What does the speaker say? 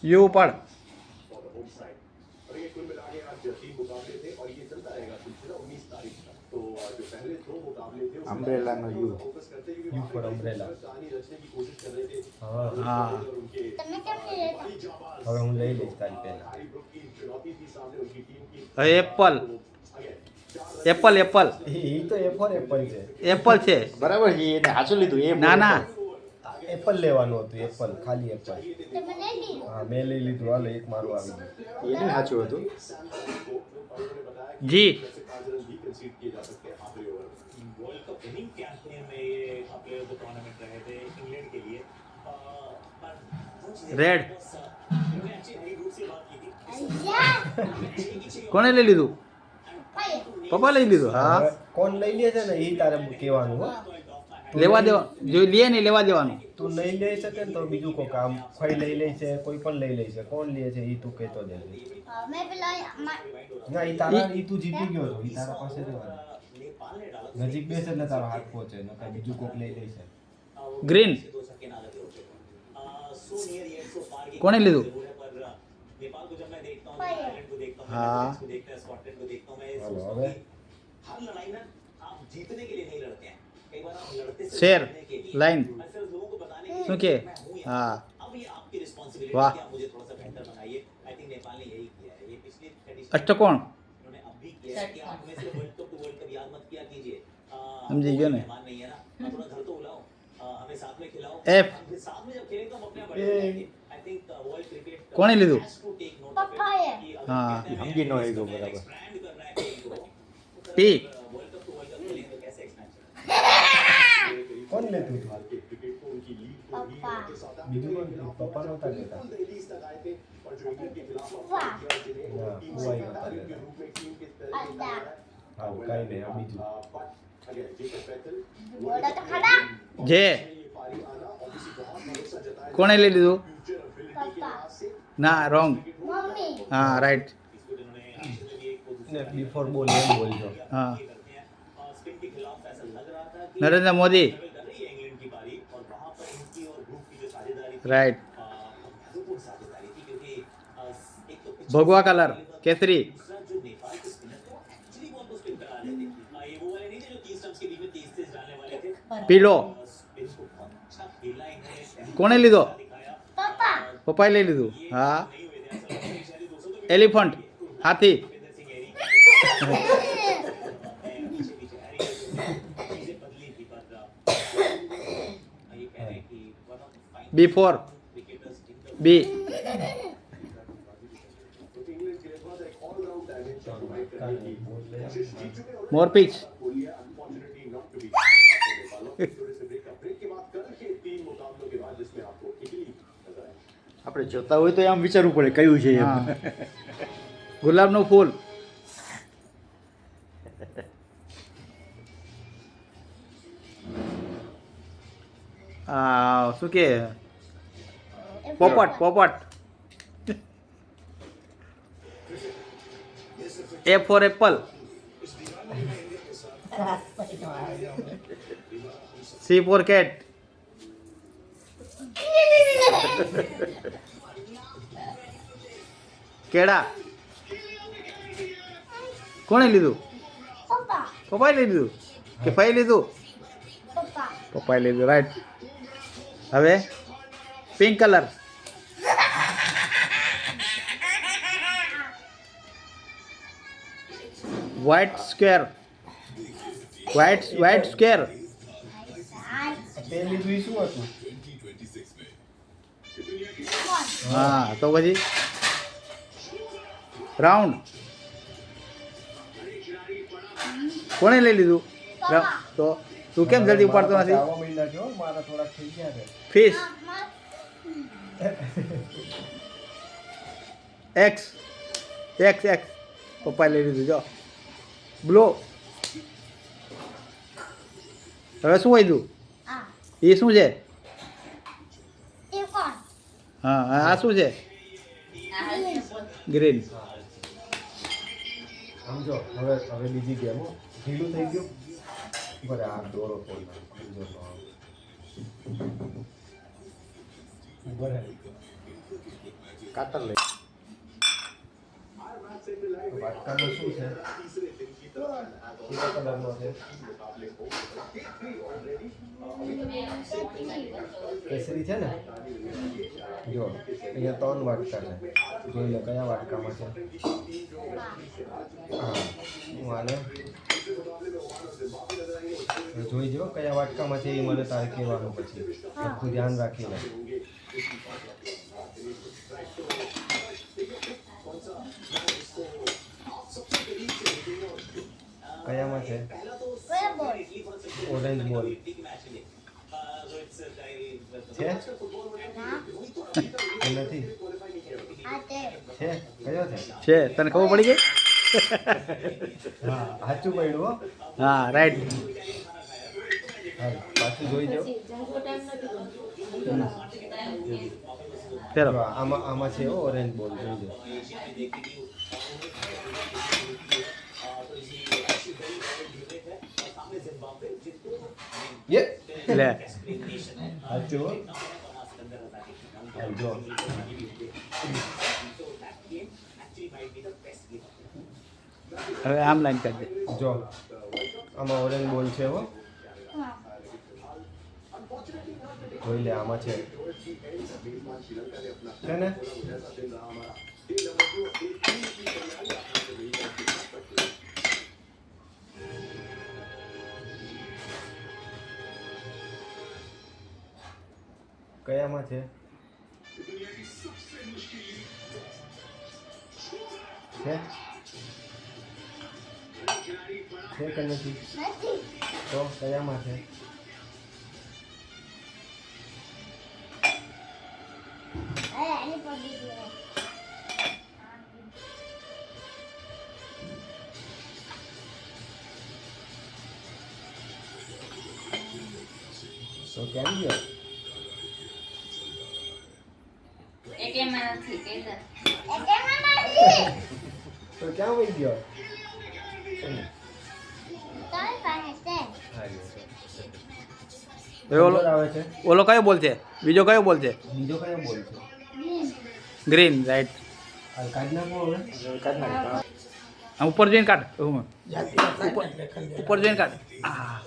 You પણ અમ્બ્રેલાનો you. You for umbrella. હા તમે કેમ નહીં લેતા? હવે હું લઈ લઈશ તારી પહેલા. હવે એપલ એપલ એપલ એ તો એ ફોર એપલ છે. એપલ છે બરાબર છે એને સાચું લીધું એ ના ના એપલ લેવાનું હતું, એપલ ખાલી એપલ. તમે લઈ લીધું? હા મેં લઈ લીધું. હાલો એક મારું આવી ગયું. એને સાચું હતું. જી वर्ल्ड कप इनिंग कैंपेन में ये प्लेयर को टूर्नामेंट रहे थे इंग्लैंड के लिए રેડ मैंने अच्छी नई रूट से बात की थी અయ్యా કોણે લઈ લીધું? ભાઈ પપ્પા લઈ લીધું. હા હવે કોણ લઈ લે છે ને એ તારે કહેવાનું. હો લેવા દેવા જો લે નહીં લેવા દેવાનું. તું નહીં લઈ શકે ને તો બીજું કોઈ કામ કોઈ લઈ લે છે, કોઈ પણ લઈ લે છે. કોણ લે છે એ તું કહેતો જાય. મેં પેલા ના એ તારા એ તું જીતી ગયો છો. એ તારા પાસે રહેવાનું. નજીક બેસે એટલે તારો હાથ પહોંચે ને કઈ બીજું કોક લઈ લે છે. Green so near yet so far की કોણે લીધું? पर नेपाल को जब मैं देखता हूँ भाई। आयरलैंड को देखता हूँ हाँ। को देखता हूँ स्कॉटलैंड को देखता हूँ मैं हेलो, सोचता हूँ अबे। कि हर लड़ाई में आप जीतने के लिए नहीं लड़ते हैं, कई बार आप लड़ते से शेर जीतने के लिए लाइन और सिर्फ लोगों को बताने के लिए શું કે? मैं हूँ यहाँ। હા अब ये आपकी रिस्पॉन्सिबिलिटी वाह। है कि आप मुझे थोड़ा सा बेहतर बनाइए। आई थिंक नेपाल ने यही किया है। ये पिछली ट्रेडिशन અષ્ટકોણ उन्होंने अब भी किया है कि आप हमें सिर्फ world cup to world cup याद मत किया कीजिए। समझी गया ना? मेहमान नहीं है ना, आप थोड़ा घर तो बुलाओ, हमें साथ में खिलाओ। F। हम फिर साथ में जब खेलें तो हम अपने बड़े हो जाएंगे। आई थिंक वर्ल्ड क्रिकेट કોણે લીધું? has to take note of it પપ્પાએ कि अगर हाँ। कहते हैं समझी नो हमें ego expand बराबर। करना है खेल को, तो P। World cup to world cup खेलें तो कैसे एक्सपेंड કોણ લેતું હતું? પપ્પા બીજું કોણ? પપ્પા નહોતા કહેતા. વાહ ના હું આવી નહોતા કહેતા. અલ્લા હા કઈ નહીં. આ બીજું બોલો તો ખરા જે કોણે લઈ લીધું? પપ્પા ના રોંગ. મમ્મી હા રાઈટ. ને બિફોર બોલ એમ બોલજો. હા स्पिन के खिलाफ ऐसा लग रहा था कि નરેન્દ્ર મોદી कर रही है इंग्लैंड की पारी और वहां पर इनकी और ग्रुप की जो साझेदारी थी, રાઈट. महत्वपूर्ण साझेदारी थी क्योंकि एक तो पिच ભગવા કલર કેસરી दूसरा जो नेपाल के स्पिनर थे वो एक्चुअली बॉल को स्पिन करा रहे थे। ये वो वाले नहीं थे जो 30 रन्स के बीच में 30 तेज डालने वाले थे। પીળો स्पिन को बहुत अच्छा खेला इन्होंने, કોણે લીધો? दिखाया। પપ્પા પપ્પાએ લઈ લીધું. હા नहीं हुए थे ऐसा लगता है कि शायद 200 तो એલિફન્ટ હાથી भूपेंद्र सिंह एरी पीछे पीछे हैरी चीजें बदली थी पर ये कह रहे हैं कि one of fine B4 cricketers in the બી કાંઈ બોલ લે. મોરપીચ આપણે જોતા હોય તો આમ વિચારવું પડે કયું છે એમ. હા ગુલાબનું ફૂલ શું કે પોપટ પોપટ A for apple C for cat કેળા કોણે લીધું? પપ્પા પપ્પાએ લઈ લીધું કે ભાઈ લીધું? પપ્પા પપ્પાએ લીધું રાઈટ. હવે pink colour white square white square તે લીધું ઈ શું હતું? હા તો પછી રાઉન્ડ કોણે લઈ લીધું? તો તું કેમ જલ્દી ઉપાડતો નથી? આવવા માંડ્યા છો. મારા થોડાક થઈ ગયા છે. ફિશ એક્સ એક્સ એક્સ પપ્પાએ લઈ લીધું જો બ્લો. હવે શું વધ્યું? આ એ શું છે? એ કોણ હા આ શું છે? ગ્રીન. સમજો હવે બીજી ગેમ હો. ઢીલું થઈ ગયું. બરાબર આ દોરો તોડી નાખો. સમજો તો. કાતર લઈ વાટકામાં શું છે? કેવા કલરનો છે? કેસરી છે ને? જો અહીંયા 3 વાટકા છે. જોઈ લો કયા વાટકામાં છે. હા હું આને જોઈ જો કયા વાટકામાં છે એ મને તારે કહેવાનું પછી. આખું ધ્યાન રાખીને. કયામાં છે? કયો બોલ? ઓરેન્જ બોલ છે ના કે નથી? આ તે છે કયો છે? છે તને ખબર પડી ગઈ? હા સાચું પડ્યું હો. હા રાઈટ. હા પાછું જોઈ જો. ફેરો. જો આમાં છે હો ઓરેન્જ બોલ જોઈ જો. યે લે સાચું હો. હા, જો હવે આમ લાઈન કરી દે. જો આમાં ઓરેન્જ બોલ છે હો. હા જોઈ લે આમાં છે ને? કયામાં છે? છે છે કે નથી? નથી તો કયામાં છે? અરે આની પડી ગયો તો કેમ ગયો? એકેમાં નથી તો ક્યાં વહી ગયો? તારી પાસે છે હવે ઓલો આવે છે. ઓલો કયો બોલ છે? બીજો કયો બોલ છે? બીજો કયો બોલ છે? Green right. આ કાઢ નાખો હવે. આમ ઉપર જોઈને કાઢ. ઉપર જોઈને કાઢ. આ